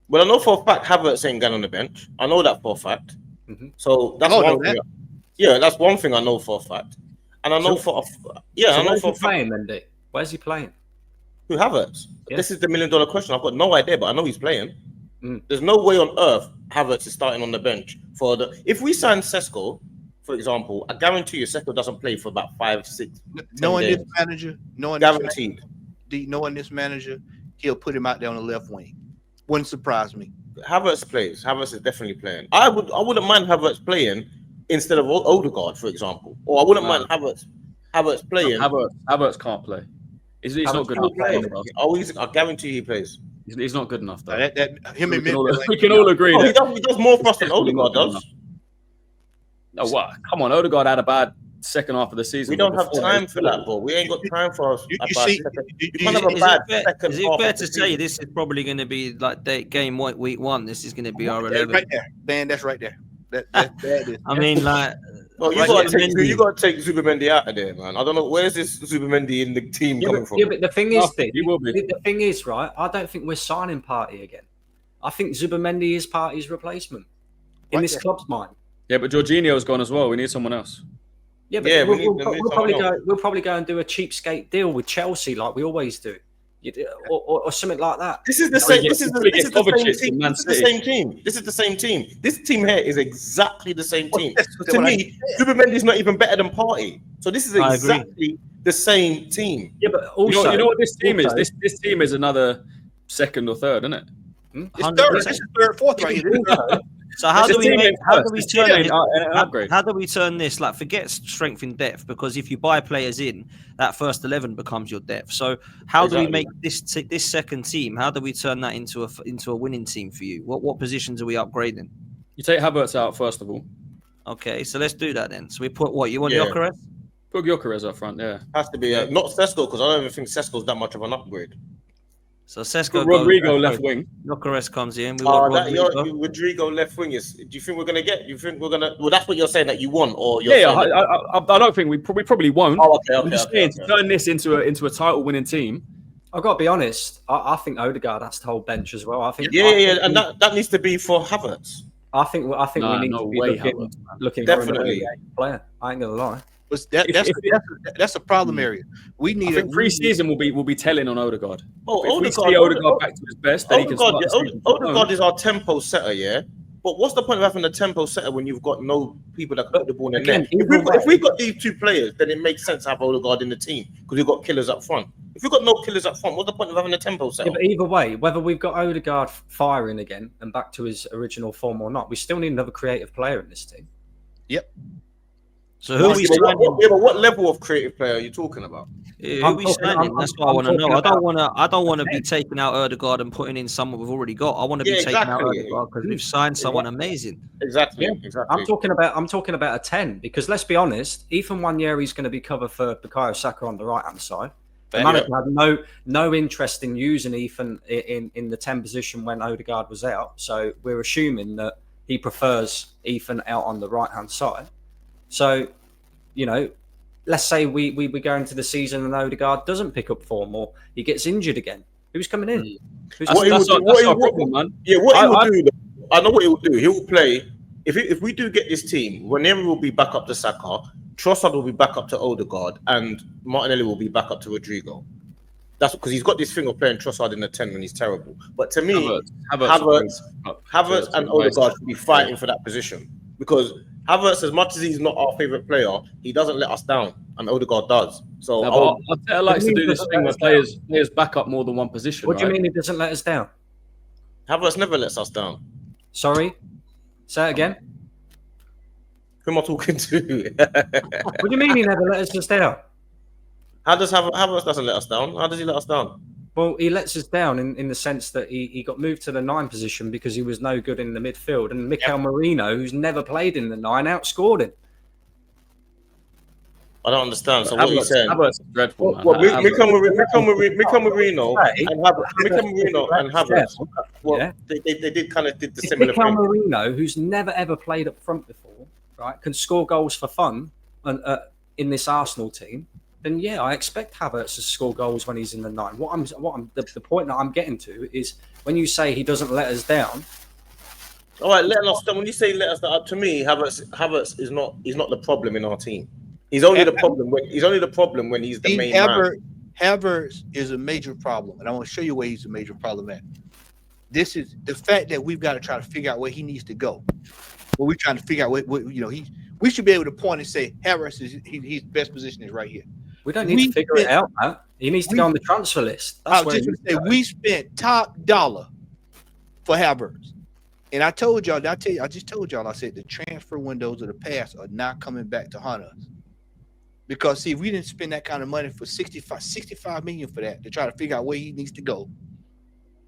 Well, I know for a fact Havertz ain't going on the bench. I know that for a fact. Mm-hmm. So that's one thing. Yeah, that's one thing I know for a fact. And I know I know for a fact. Playing then, Dick? Where's he playing? Who, Havertz? Yeah. This is the $1 million question. I've got no idea, but I know he's playing. There's no way on earth Havertz is starting on the bench for the. If we sign Sesko, for example, I guarantee you Sesko doesn't play for about 5, 6. Knowing days. this manager, Guaranteed. Knowing this manager, he'll put him out there on the left wing. Wouldn't surprise me. Havertz plays. Havertz is definitely playing. I wouldn't mind Havertz playing instead of Odegaard, for example. Or I wouldn't mind Havertz playing. Havertz can't play. He's not good enough. I guarantee he plays. He's not good enough though. Him and we can all agree. He does more for us than Odegaard does. No, what? Come on, Odegaard had a bad second half of the season. We don't have time for that, bro. We ain't got time for us. Is it fair to say this is probably going to be like game week 1? This is going to be our 11. Right there, man. That's right there. That is. I mean, like, well, you got to take Zubimendi out of there, man. I don't know where's this Zubimendi in the team coming from. Yeah, but the thing is, the thing is, right? I don't think we're signing Partey again. I think Zubimendi is Partey's replacement in this club's mind. Yeah, but Jorginho's gone as well. We need someone else. Yeah, but we'll probably go and do a cheapskate deal with Chelsea like we always do, or something like that. This is the same. This is the same team. This is the same team. This team here is exactly the same team. To me, Zubimendi is not even better than Partey. So this is exactly the same team. Yeah, but also, you know what this team is? This team is another second or third, isn't it? It's third. This is third, fourth right here. So how do we turn this? Like, forget strength in depth, because if you buy players in, that first 11 becomes your depth. So how do we make this second team? How do we turn that into a winning team for you? What positions are we upgrading? You take Havertz out first of all. Okay, so let's do that then. So we put what you want, Gyökeres? Put Gyökeres up front. Yeah, has to be not Sesko, because I don't even think Sesko's that much of an upgrade. So Sesko, Rodrigo left wing. Gyökeres comes in. Rodrigo left wing is. Do you think we're gonna get? You think we're gonna? Well, that's what you're saying that you want, or you're I don't think we probably won't. Oh, okay. I'm just saying to turn this into a title winning team. I've got to be honest. I think Odegaard has to hold bench as well. I think. And that needs to be for Havertz. I think we need to be looking definitely for a player. I ain't gonna lie. That's a problem area. We need. I think pre-season will be telling on Odegaard. Oh, if we see Odegaard back to his best, then he can start. Odegaard is our tempo setter, yeah. But what's the point of having a tempo setter when you've got no people that can put the ball in there? If we've got these two players, then it makes sense to have Odegaard in the team because we've got killers up front. If we've got no killers up front, what's the point of having a tempo setter? Yeah, but either way, whether we've got Odegaard firing again and back to his original form or not, we still need another creative player in this team. Yep. So who are we signing? But what level of creative player are you talking about? Who are we signing? That's what I want to know. I don't want to be taking out Ødegaard and putting in someone we've already got. I want to be taking out Ødegaard because we've signed someone amazing. Exactly. I'm talking about a 10 because let's be honest, Ethan Nwaneri's going to be covered for Bukayo Saka on the right hand side. The manager had no interest in using Ethan in the 10 position when Ødegaard was out. So we're assuming that he prefers Ethan out on the right hand side. So, let's say we go into the season and Ødegaard doesn't pick up form or he gets injured again. Who's coming in? That's our problem, man. Yeah, what he will do, I know what he will do. He will play. If we do get this team, Nwaneri will be back up to Saka, Trossard will be back up to Ødegaard, and Martinelli will be back up to Rodrigo. That's because he's got this thing of playing Trossard in the 10 when he's terrible. But to me, Havertz and Ødegaard should be fighting for that position because Havertz, as much as he's not our favourite player, he doesn't let us down, and Ødegaard does. So Arteta likes to do this thing where players back up more than one position. What do you mean he doesn't let us down? Havertz never lets us down. Sorry? Say it again? Who am I talking to? What do you mean he never lets us down? How does Havertz doesn't let us down? How does he let us down? Well, he lets us down in the sense that he got moved to the 9 position because he was no good in the midfield. And Mikel Merino, who's never played in the 9, outscored him. I don't understand. So what are you saying? Havertz is dreadful, man. Mikel Merino and Havertz. Well, they did the similar Mikel thing. Merino, who's never ever played up front before, right, can score goals for fun in this Arsenal team. then yeah, I expect Havertz to score goals when he's in the 9. The point that I'm getting to is when you say he doesn't let us down. All right, letting us down. When you say let us down, to me, Havertz is not. He's not the problem in our team. He's only the problem when he's the main man. Havertz is a major problem, and I want to show you where he's a major problem at. This is the fact that we've got to try to figure out where he needs to go. Well, we're trying to figure out what we should be able to point and say Havertz is his best position is right here. We don't need to figure it out, man. He needs to go on the transfer list. I was just going to say we spent top dollar for Havertz. And I told y'all, I just told y'all, I said the transfer windows of the past are not coming back to haunt us. Because, see, if we didn't spend that kind of money for 65 million for that to try to figure out where he needs to go,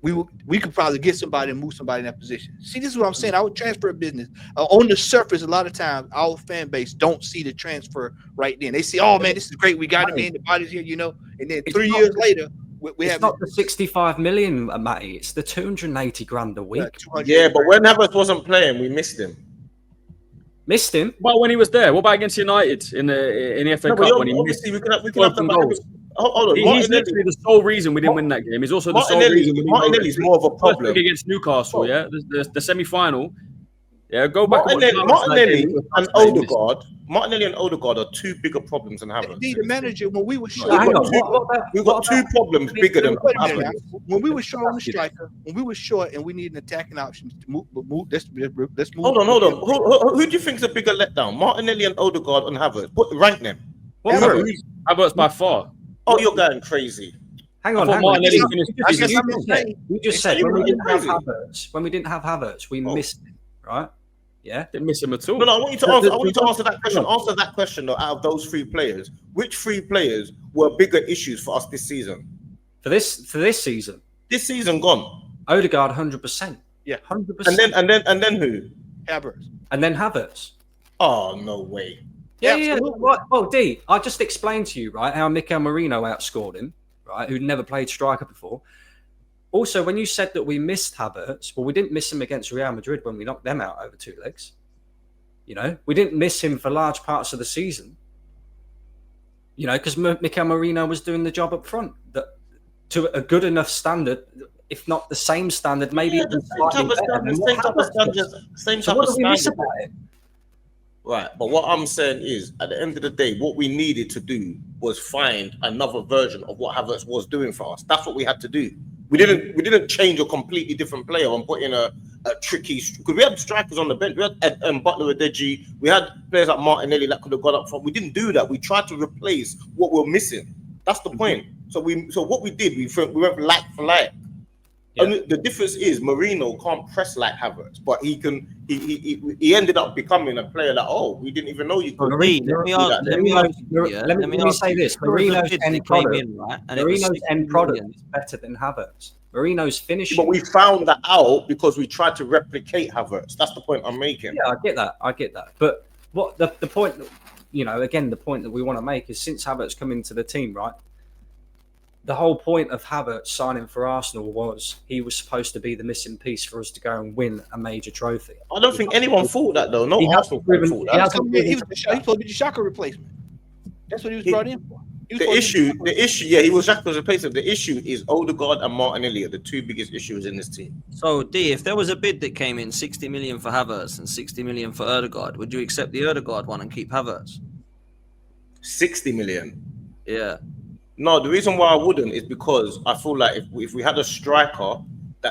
we could probably get somebody and move somebody in that position. See, this is what I'm saying. Our transfer business, on the surface, a lot of times, our fan base don't see the transfer right then. They see, oh, man, this is great. We got him in. The body's here, And then 3 years later, we have not the 65 million, Matty. It's the 280 grand a week. Yeah, but when Havertz wasn't playing, we missed him. Missed him? Well, when he was there, what about against United in the FA Cup when he missed? We can have the hold on. He's literally the sole reason we didn't win that game. He's also the sole reason we didn't win Martinelli's more of a problem against Newcastle. Yeah, the semi-final. Yeah, go back. Martinelli and Odegaard. Martinelli and Odegaard are two bigger problems than Havertz. The manager, when we were short, we've got two problems bigger than Havertz. When we were short on the striker, when we were short and we need an attacking option to move. Let's move. Hold on. Who do you think is a bigger letdown? Martinelli and Odegaard and Havertz. Rank them. Havertz by far. Oh, you're going crazy. Hang on. You just said when we didn't have Havertz, we missed him, right? Yeah, didn't miss him at all. No, I want you to answer that question. Answer that question though. Out of those 3 players, which 3 players were bigger issues for us this season? For this season. This season gone. Odegaard 100%. Yeah, 100%. And then who? Havertz. And then Havertz. Oh no way. Yeah. Well, D, I just explained to you, right, how Mikel Merino outscored him, right, who'd never played striker before. Also, when you said that we missed Havertz, well, we didn't miss him against Real Madrid when we knocked them out over 2 legs. We didn't miss him for large parts of the season. Because Mikel Merino was doing the job up front to a good enough standard, if not the same standard, maybe even slightly better. Same so type what of do we miss standard. about it? Right, but what I'm saying is, at the end of the day, what we needed to do was find another version of what Havertz was doing for us. That's what we had to do. We didn't change a completely different player and put in a tricky, because we had strikers on the bench. We had Butler, Ødegaard. We had players like Martinelli that could have gone up front. We didn't do that. We tried to replace what we're missing. That's the point. So what we did, we went like for like. Yeah. And the difference is Merino can't press like Havertz, but he can. He ended up becoming a player that we didn't even know you could. Let me say this: Merino's end product, is better than Havertz. Merino's finishing, but we found that out because we tried to replicate Havertz. That's the point I'm making. Yeah, I get that. But what the point, again, the point that we want to make is since Havertz come into the team, right? The whole point of Havertz signing for Arsenal was he was supposed to be the missing piece for us to go and win a major trophy. I don't think anyone thought that, though. No Arsenal thought that. He was supposed to be the Xhaka replacement. That's what he was brought in for. The issue, he was Xhaka's replacement. The issue is Odegaard and Martinelli are the 2 biggest issues in this team. So, D, if there was a bid that came in 60 million for Havertz and 60 million for Ødegaard, would you accept the Ødegaard one and keep Havertz? 60 million? Yeah. No, the reason why I wouldn't is because I feel like if we had a striker,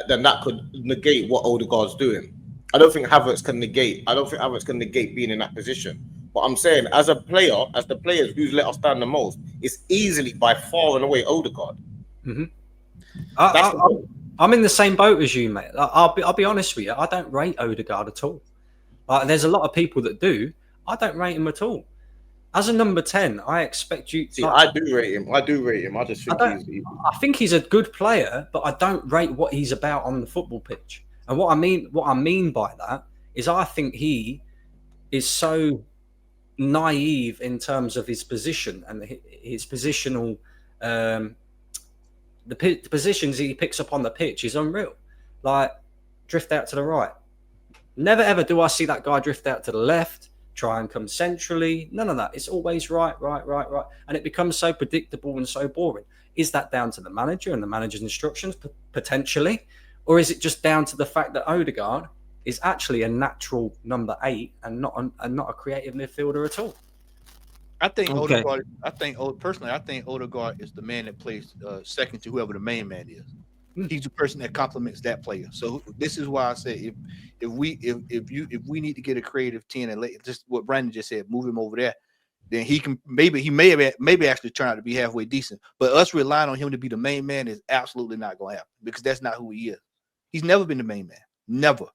then that could negate what Odegaard's doing. I don't think Havertz can negate being in that position. But I'm saying, as a player, as the players who's let us down the most, it's easily by far and away Ødegaard. Mm-hmm. I'm in the same boat as you, mate. I'll be honest with you. I don't rate Ødegaard at all. There's a lot of people that do. I don't rate him at all. As a number 10, I expect you. I do rate him. I just think I think he's a good player, but I don't rate what he's about on the football pitch. And what I mean by that is, I think he is so naive in terms of his position and his positional. The positions he picks up on the pitch is unreal. Like drift out to the right. Never ever do I see that guy drift out to the left. try and come centrally. None of that. It's always right. And it becomes so predictable and so boring. Is that down to the manager and the manager's instructions? Potentially. Or is it just down to the fact that Ødegaard is actually a natural number 8 and not a creative midfielder at all? I think Okay. Odegaard. I think Odegaard is the man that plays second to whoever the main man is. He's the person that complements that player. So this is why I say if we need to get a creative 10 and just what Brandon just said, move him over there, then he may actually turn out to be halfway decent. But us relying on him to be the main man is absolutely not going to happen because that's not who he is. He's never been the main man. Never.